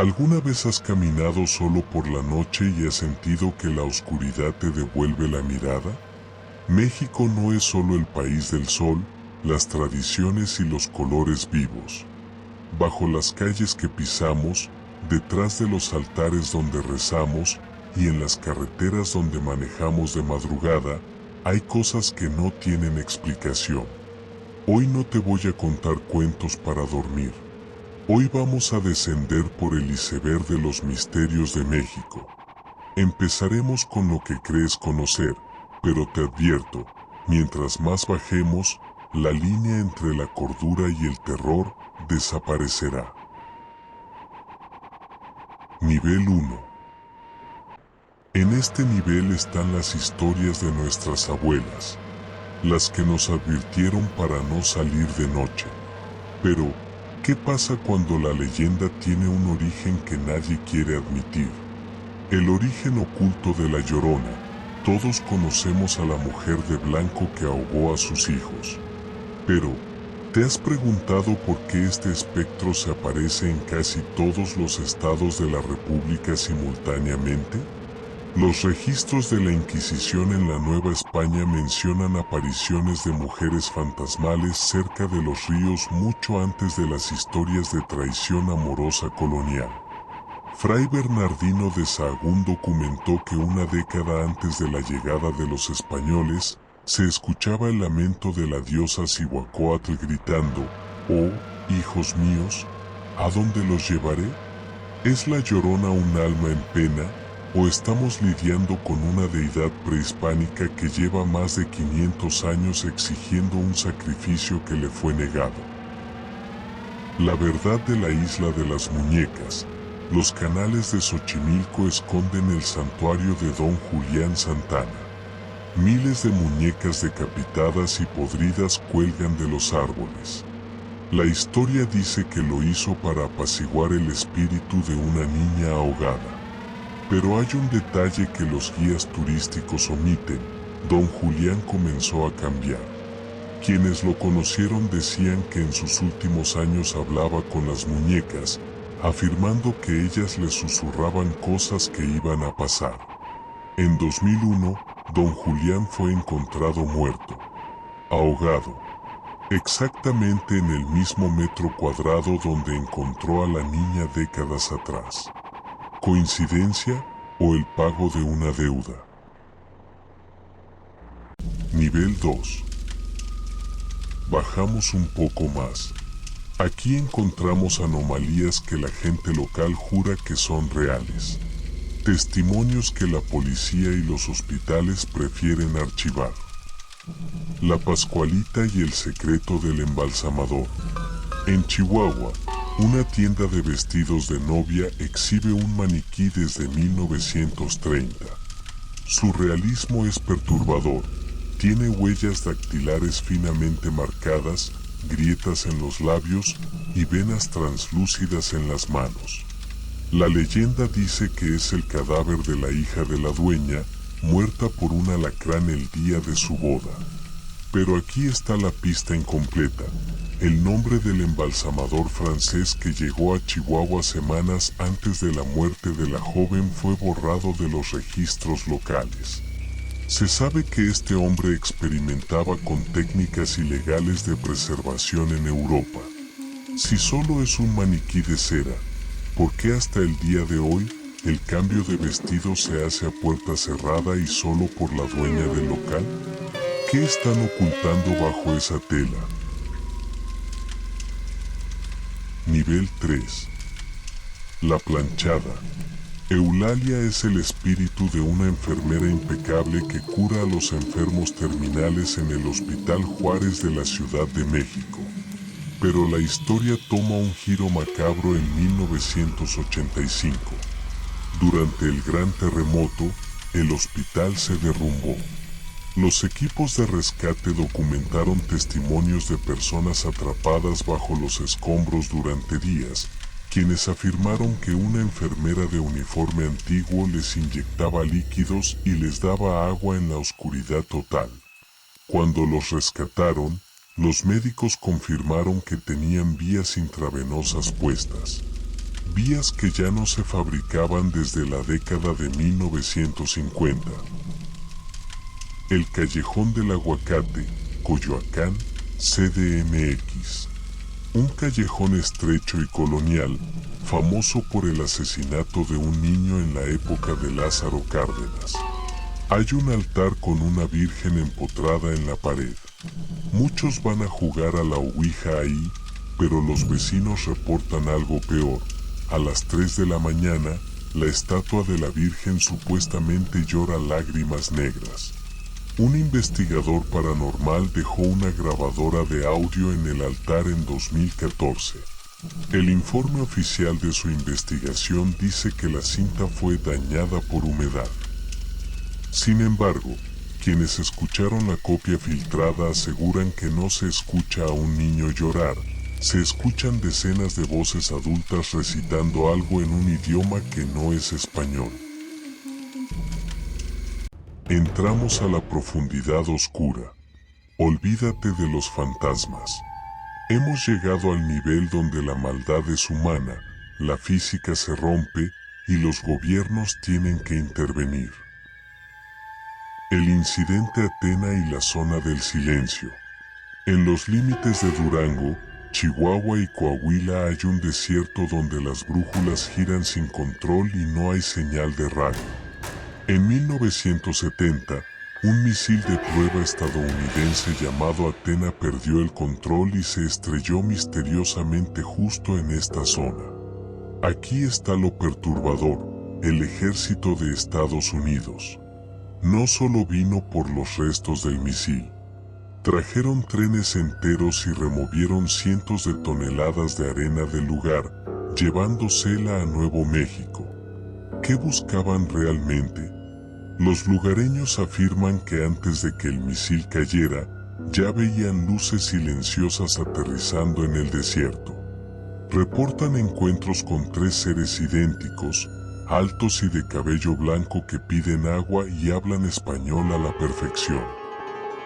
¿Alguna vez has caminado solo por la noche y has sentido que la oscuridad te devuelve la mirada? México no es solo el país del sol, las tradiciones y los colores vivos. Bajo las calles que pisamos, detrás de los altares donde rezamos y en las carreteras donde manejamos de madrugada, hay cosas que no tienen explicación. Hoy no te voy a contar cuentos para dormir. Hoy vamos a descender por el iceberg de los misterios de México. Empezaremos con lo que crees conocer, pero te advierto, mientras más bajemos, la línea entre la cordura y el terror desaparecerá. Nivel 1. En este nivel están las historias de nuestras abuelas, las que nos advirtieron para no salir de noche. Pero, ¿qué pasa cuando la leyenda tiene un origen que nadie quiere admitir? El origen oculto de La Llorona. Todos conocemos a la mujer de blanco que ahogó a sus hijos. Pero, ¿te has preguntado por qué este espectro se aparece en casi todos los estados de la República simultáneamente? Los registros de la Inquisición en la Nueva España mencionan apariciones de mujeres fantasmales cerca de los ríos mucho antes de las historias de traición amorosa colonial. Fray Bernardino de Sahagún documentó que una década antes de la llegada de los españoles, se escuchaba el lamento de la diosa Cihuacóatl gritando: «Oh, hijos míos, ¿a dónde los llevaré?». ¿Es la Llorona un alma en pena, o estamos lidiando con una deidad prehispánica que lleva más de 500 años exigiendo un sacrificio que le fue negado? La verdad de la isla de las muñecas. Los canales de Xochimilco esconden el santuario de Don Julián Santana. Miles de muñecas decapitadas y podridas cuelgan de los árboles. La historia dice que lo hizo para apaciguar el espíritu de una niña ahogada. Pero hay un detalle que los guías turísticos omiten: Don Julián comenzó a cambiar. Quienes lo conocieron decían que en sus últimos años hablaba con las muñecas, afirmando que ellas le susurraban cosas que iban a pasar. En 2001, Don Julián fue encontrado muerto, ahogado, exactamente en el mismo metro cuadrado donde encontró a la niña décadas atrás. ¿Coincidencia o el pago de una deuda? Nivel 2. Bajamos un poco más. Aquí encontramos anomalías que la gente local jura que son reales. Testimonios que la policía y los hospitales prefieren archivar. La Pascualita y el secreto del embalsamador. En Chihuahua, una tienda de vestidos de novia exhibe un maniquí desde 1930. Su realismo es perturbador. Tiene huellas dactilares finamente marcadas, grietas en los labios y venas translúcidas en las manos. La leyenda dice que es el cadáver de la hija de la dueña, muerta por un alacrán el día de su boda. Pero aquí está la pista incompleta. El nombre del embalsamador francés que llegó a Chihuahua semanas antes de la muerte de la joven fue borrado de los registros locales. Se sabe que este hombre experimentaba con técnicas ilegales de preservación en Europa. Si solo es un maniquí de cera, ¿por qué hasta el día de hoy el cambio de vestido se hace a puerta cerrada y solo por la dueña del local? ¿Qué están ocultando bajo esa tela? Nivel 3. La planchada. Eulalia es el espíritu de una enfermera impecable que cura a los enfermos terminales en el Hospital Juárez de la Ciudad de México. Pero la historia toma un giro macabro en 1985. Durante el gran terremoto, el hospital se derrumbó. Los equipos de rescate documentaron testimonios de personas atrapadas bajo los escombros durante días, quienes afirmaron que una enfermera de uniforme antiguo les inyectaba líquidos y les daba agua en la oscuridad total. Cuando los rescataron, los médicos confirmaron que tenían vías intravenosas puestas. vías que ya no se fabricaban desde la década de 1950. El Callejón del Aguacate, Coyoacán, CDMX. Un callejón estrecho y colonial, famoso por el asesinato de un niño en la época de Lázaro Cárdenas. Hay un altar con una virgen empotrada en la pared. Muchos van a jugar a la ouija ahí, pero los vecinos reportan algo peor. A las 3 de la mañana, la estatua de la Virgen supuestamente llora lágrimas negras. Un investigador paranormal dejó una grabadora de audio en el altar en 2014. El informe oficial de su investigación dice que la cinta fue dañada por humedad. Sin embargo, quienes escucharon la copia filtrada aseguran que no se escucha a un niño llorar, se escuchan decenas de voces adultas recitando algo en un idioma que no es español. Entramos a la profundidad oscura. Olvídate de los fantasmas. Hemos llegado al nivel donde la maldad es humana, la física se rompe y los gobiernos tienen que intervenir. El incidente Atena y la zona del silencio. En los límites de Durango, Chihuahua y Coahuila hay un desierto donde las brújulas giran sin control y no hay señal de radio. En 1970, un misil de prueba estadounidense llamado Atena perdió el control y se estrelló misteriosamente justo en esta zona. Aquí está lo perturbador: el ejército de Estados Unidos no solo vino por los restos del misil, trajeron trenes enteros y removieron cientos de toneladas de arena del lugar, llevándosela a Nuevo México. ¿Qué buscaban realmente? Los lugareños afirman que antes de que el misil cayera, ya veían luces silenciosas aterrizando en el desierto. Reportan encuentros con 3 seres idénticos, altos y de cabello blanco que piden agua y hablan español a la perfección.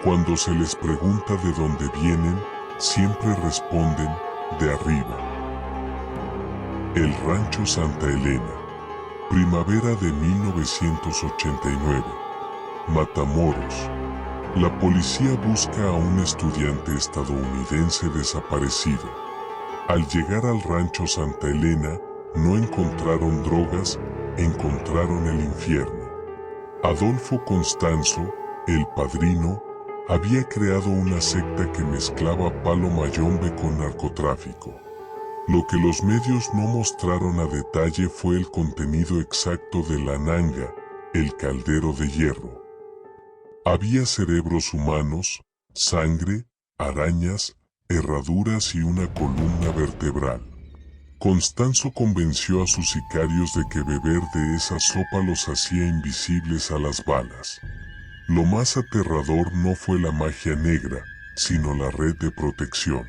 Cuando se les pregunta de dónde vienen, siempre responden, de arriba. El Rancho Santa Elena. Primavera de 1989. Matamoros. La policía busca a un estudiante estadounidense desaparecido. Al llegar al Rancho Santa Elena, no encontraron drogas, encontraron el infierno. Adolfo Constanzo, el padrino, había creado una secta que mezclaba palo mayombe con narcotráfico. Lo que los medios no mostraron a detalle fue el contenido exacto de la nanga, el caldero de hierro. Había cerebros humanos, sangre, arañas, herraduras y una columna vertebral. Constanzo convenció a sus sicarios de que beber de esa sopa los hacía invisibles a las balas. Lo más aterrador no fue la magia negra, sino la red de protección.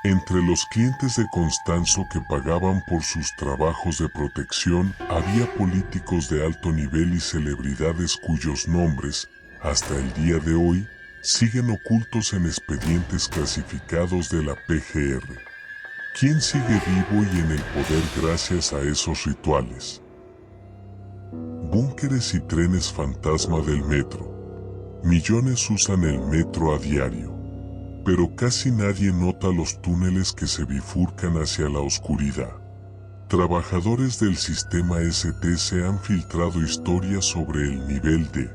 Entre los clientes de Constanzo que pagaban por sus trabajos de protección había políticos de alto nivel y celebridades cuyos nombres, hasta el día de hoy, siguen ocultos en expedientes clasificados de la PGR. ¿Quién sigue vivo y en el poder gracias a esos rituales? Búnkeres y trenes fantasma del metro. Millones usan el metro a diario, pero casi nadie nota los túneles que se bifurcan hacia la oscuridad. Trabajadores del sistema ST se han filtrado historias sobre el nivel D.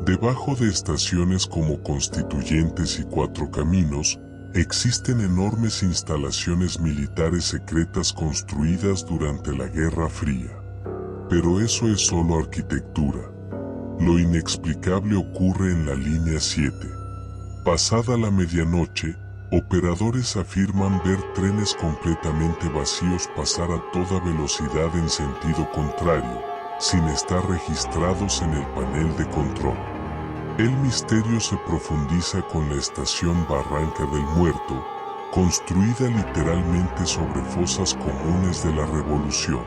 Debajo de estaciones como Constituyentes y Cuatro Caminos, existen enormes instalaciones militares secretas construidas durante la Guerra Fría. Pero eso es solo arquitectura. Lo inexplicable ocurre en la línea 7. Pasada la medianoche, operadores afirman ver trenes completamente vacíos pasar a toda velocidad en sentido contrario, sin estar registrados en el panel de control. El misterio se profundiza con la estación Barranca del Muerto, construida literalmente sobre fosas comunes de la Revolución.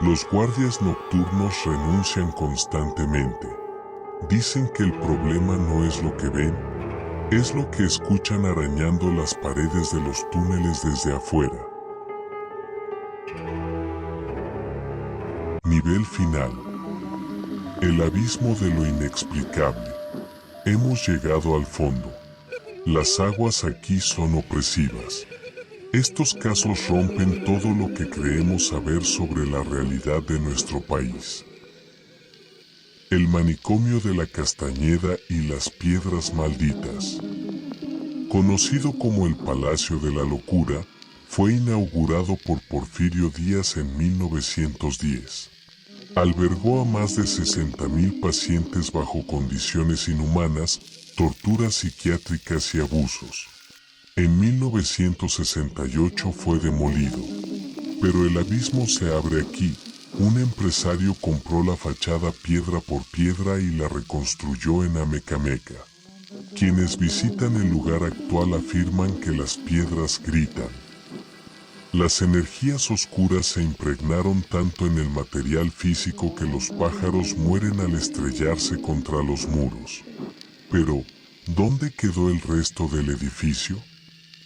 Los guardias nocturnos renuncian constantemente. Dicen que el problema no es lo que ven, es lo que escuchan arañando las paredes de los túneles desde afuera. Nivel final. El abismo de lo inexplicable. Hemos llegado al fondo. Las aguas aquí son opresivas. Estos casos rompen todo lo que creemos saber sobre la realidad de nuestro país. El manicomio de la Castañeda y las Piedras Malditas. Conocido como el Palacio de la Locura, fue inaugurado por Porfirio Díaz en 1910. Albergó a más de 60,000 pacientes bajo condiciones inhumanas, torturas psiquiátricas y abusos. En 1968 fue demolido. Pero el abismo se abre aquí. Un empresario compró la fachada piedra por piedra y la reconstruyó en Amecameca. Quienes visitan el lugar actual afirman que las piedras gritan. Las energías oscuras se impregnaron tanto en el material físico que los pájaros mueren al estrellarse contra los muros. Pero, ¿dónde quedó el resto del edificio?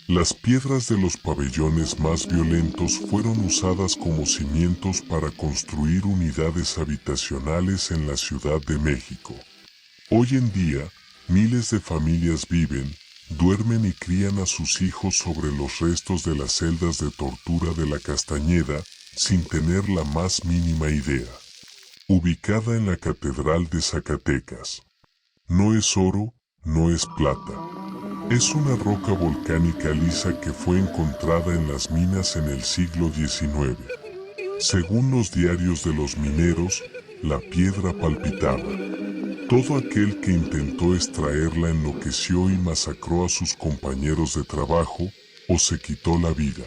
Las piedras de los pabellones más violentos fueron usadas como cimientos para construir unidades habitacionales en la Ciudad de México. Hoy en día, miles de familias viven, duermen y crían a sus hijos sobre los restos de las celdas de tortura de la Castañeda, sin tener la más mínima idea. Ubicada en la Catedral de Zacatecas. No es oro, no es plata. Es una roca volcánica lisa que fue encontrada en las minas en el siglo XIX. Según los diarios de los mineros, la piedra palpitaba. Todo aquel que intentó extraerla enloqueció y masacró a sus compañeros de trabajo, o se quitó la vida.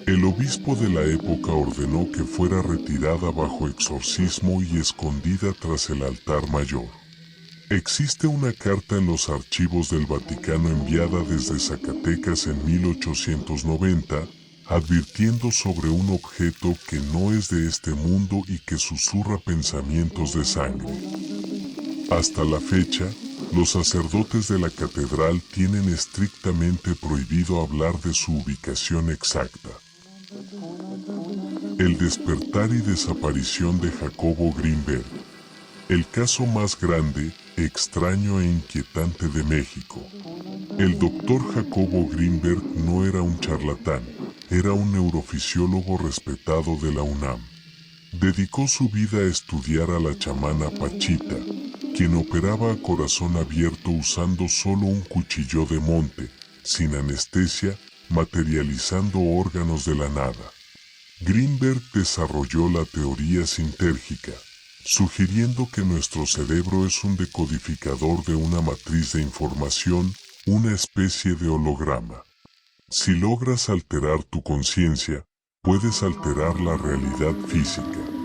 El obispo de la época ordenó que fuera retirada bajo exorcismo y escondida tras el altar mayor. Existe una carta en los archivos del Vaticano enviada desde Zacatecas en 1890, advirtiendo sobre un objeto que no es de este mundo y que susurra pensamientos de sangre. Hasta la fecha, los sacerdotes de la catedral tienen estrictamente prohibido hablar de su ubicación exacta. El despertar y desaparición de Jacobo Greenberg. El caso más grande, extraño e inquietante de México. El doctor Jacobo Greenberg no era un charlatán, era un neurofisiólogo respetado de la UNAM. Dedicó su vida a estudiar a la chamana Pachita, quien operaba a corazón abierto usando solo un cuchillo de monte, sin anestesia, materializando órganos de la nada. Greenberg desarrolló la teoría sintérgica, sugiriendo que nuestro cerebro es un decodificador de una matriz de información, una especie de holograma. Si logras alterar tu conciencia, puedes alterar la realidad física.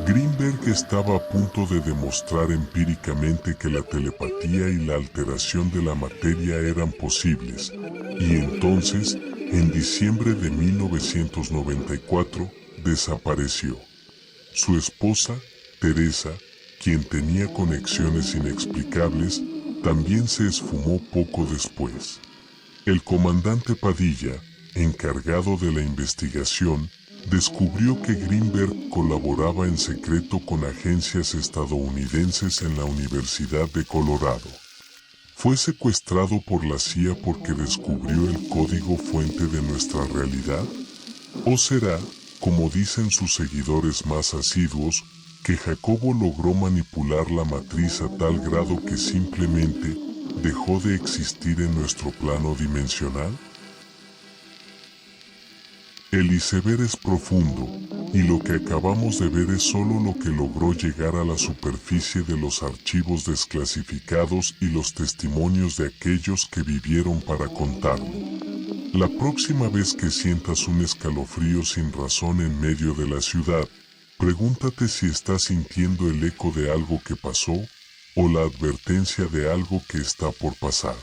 Greenberg estaba a punto de demostrar empíricamente que la telepatía y la alteración de la materia eran posibles, y entonces, en diciembre de 1994, desapareció. Su esposa, Teresa, quien tenía conexiones inexplicables, también se esfumó poco después. El comandante Padilla, encargado de la investigación, descubrió que Greenberg colaboraba en secreto con agencias estadounidenses en la Universidad de Colorado. Fue secuestrado por la CIA porque descubrió el código fuente de nuestra realidad. ¿O será, como dicen sus seguidores más asiduos, que Jacobo logró manipular la matriz a tal grado que simplemente dejó de existir en nuestro plano dimensional? El iceberg es profundo, y lo que acabamos de ver es solo lo que logró llegar a la superficie de los archivos desclasificados y los testimonios de aquellos que vivieron para contarlo. La próxima vez que sientas un escalofrío sin razón en medio de la ciudad, pregúntate si estás sintiendo el eco de algo que pasó, o la advertencia de algo que está por pasar.